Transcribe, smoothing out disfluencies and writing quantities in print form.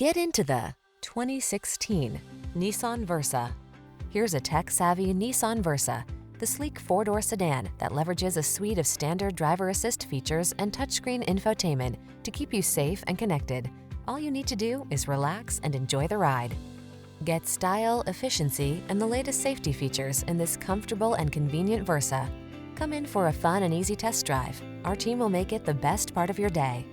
Get into the 2016 Nissan Versa. Here's a tech-savvy Nissan Versa, the sleek four-door sedan that leverages a suite of standard driver assist features and touchscreen infotainment to keep you safe and connected. All you need to do is relax and enjoy the ride. Get style, efficiency, and the latest safety features in this comfortable and convenient Versa. Come in for a fun and easy test drive. Our team will make it the best part of your day.